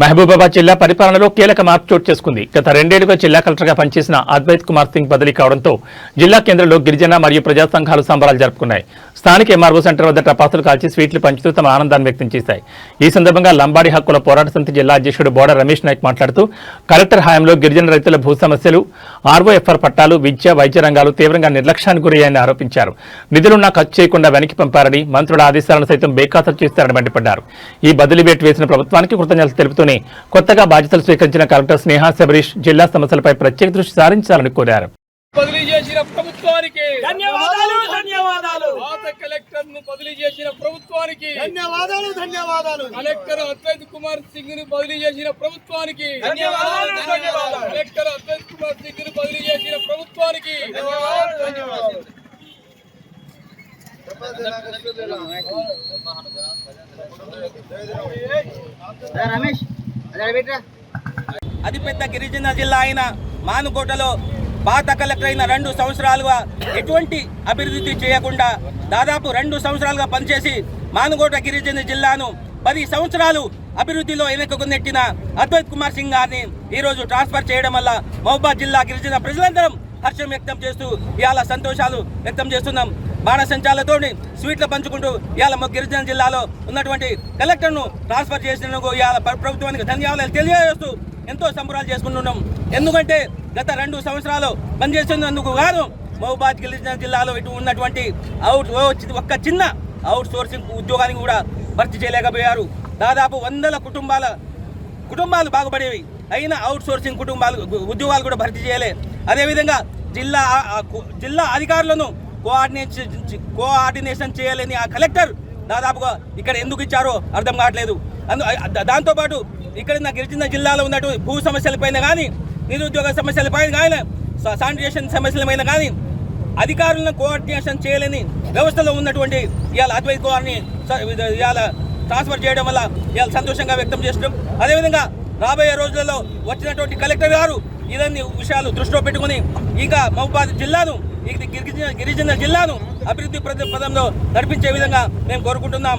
మహబూబాబాద్ జిల్లా పరిపాలనలో కీలక మార్పు చోటు చేసుకుంది. గత రెండేళ్లుగా జిల్లా కలెక్టర్గా పనిచేసిన అద్వైత్ కుమార్ సింగ్ బదిలీ కావడంతో జిల్లా కేంద్రంలో గిరిజన మరియు ప్రజా సంఘాలు సంబరాలు జరుపుకున్నాయి. స్థానిక ఎంఆర్ఓ సెంటర్ వద్ద టపాసులు కాల్చి స్వీట్లు పంచుతూ తమ ఆనందాన్ని వ్యక్తం చేశాయి. ఈ సందర్భంగా లంబాడి హక్కుల పోరాట సమితి జిల్లా అధ్యక్షుడు బోడ రమేష్ నాయక్ మాట్లాడుతూ కలెక్టర్ హయాంలో గిరిజన రైతుల భూ సమస్యలు, ఆర్ఓఎఫ్ఆర్ పట్టాలు, విద్య, వైద్య రంగాలు తీవ్రంగా నిర్లక్ష్యానికి గురయ్యాయని ఆరోపించారు. నిధులున్నా ఖర్చు చేయకుండా వెనక్కి పంపారని, మంత్రుల ఆదేశాలను సైతం బేఖాతరు చేస్తారని మండిపడ్డారు. ఈ బదిలీ వేటు వేసిన ప్రభుత్వానికి కృతజ్ఞతలు తెలుపుతూనే కొత్తగా బాధ్యతలు స్వీకరించిన కలెక్టర్ స్నేహా శబరీష్ జిల్లా సమస్యలపై ప్రత్యేక దృష్టి సారించాలని కోరారు. బదిలీ చేసిన ప్రభుత్వానికి ధన్యవాదాలు ధన్యవాదాలు పాత కలెక్టర్ ను బదిలీ చేసిన ప్రభుత్వానికి ధన్యవాదాలు ధన్యవాదాలు కలెక్టర్ అద్వైత్ కుమార్ సింగ్ ను బదిలీ చేసిన ప్రభుత్వానికి ధన్యవాదాలు ధన్యవాదాలు కలెక్టర్ అద్వైత్ కుమార్ సింగ్ ను బదిలీ చేసిన ప్రభుత్వానికి ధన్యవాదాలు రమేష్ అతిపెద్ద గిరిజన జిల్లా అయిన మానుకోటలో పాత కలెక్టర్ అయిన 2 సంవత్సరాలుగా ఎటువంటి అభివృద్ధి చేయకుండా దాదాపు 2 సంవత్సరాలుగా పనిచేసి మానుకోట గిరిజన జిల్లాను 10 సంవత్సరాలు అభివృద్ధిలో వెనుకకు నెట్టిన అద్వైత్ కుమార్ సింగ్ గారిని ఈరోజు ట్రాన్స్ఫర్ చేయడం వల్ల మహబూబాబాద్ జిల్లా గిరిజన ప్రజలందరం హర్షం వ్యక్తం చేస్తూ ఇవాళ సంతోషాలు వ్యక్తం చేస్తున్నాం. బాణసంచాలతో స్వీట్లు పంచుకుంటూ ఇవాళ గిరిజన జిల్లాలో ఉన్నటువంటి కలెక్టర్ను ట్రాన్స్ఫర్ చేసినందుకు ఇవాళ ప్రభుత్వానికి ధన్యవాదాలు తెలియజేస్తూ ఎంతో సంబరాలు చేసుకుంటున్నాం. ఎందుకంటే గత 2 సంవత్సరాలు పనిచేస్తున్నందుకు గాను మహబూబాబాద్ గిరిజన జిల్లాలో ఇటు ఉన్నటువంటి ఒక్క చిన్న అవుట్ సోర్సింగ్ ఉద్యోగానికి కూడా భర్తీ చేయలేకపోయారు. దాదాపు 100 కుటుంబాలు బాగుపడేవి, అయినా అవుట్ సోర్సింగ్ ఉద్యోగాలు కూడా భర్తీ చేయలే. అదేవిధంగా జిల్లా అధికారులను కోఆర్డినేషన్ చేయలేని ఆ కలెక్టర్ దాదాపుగా ఇక్కడ ఎందుకు ఇచ్చారో అర్థం కావట్లేదు. దాంతోపాటు ఇక్కడ గిరిజన జిల్లాలో ఉన్నటువంటి భూ సమస్యలపైన కానీ, నిరుద్యోగ సమస్యలపైన కానీ, శానిటేషన్ సమస్యలపైన కానీ అధికారులను కోఆర్డినేషన్ చేయలేని వ్యవస్థలో ఉన్నటువంటి ఇవాళ అద్వైత్ కుమార్ని ఇవాళ ట్రాన్స్ఫర్ చేయడం వల్ల ఇవాళ సంతోషంగా వ్యక్తం చేస్తున్నాం. అదేవిధంగా రాబోయే రోజులలో వచ్చినటువంటి కలెక్టర్ గారు ఇదన్ని విషయాలు దృష్టిలో పెట్టుకుని ఇంకా మహబూబాబాద్ జిల్లాను, గిరిజన జిల్లాను అభివృద్ధి పదంలో నడిపించే విధంగా మేము కోరుకుంటున్నాం.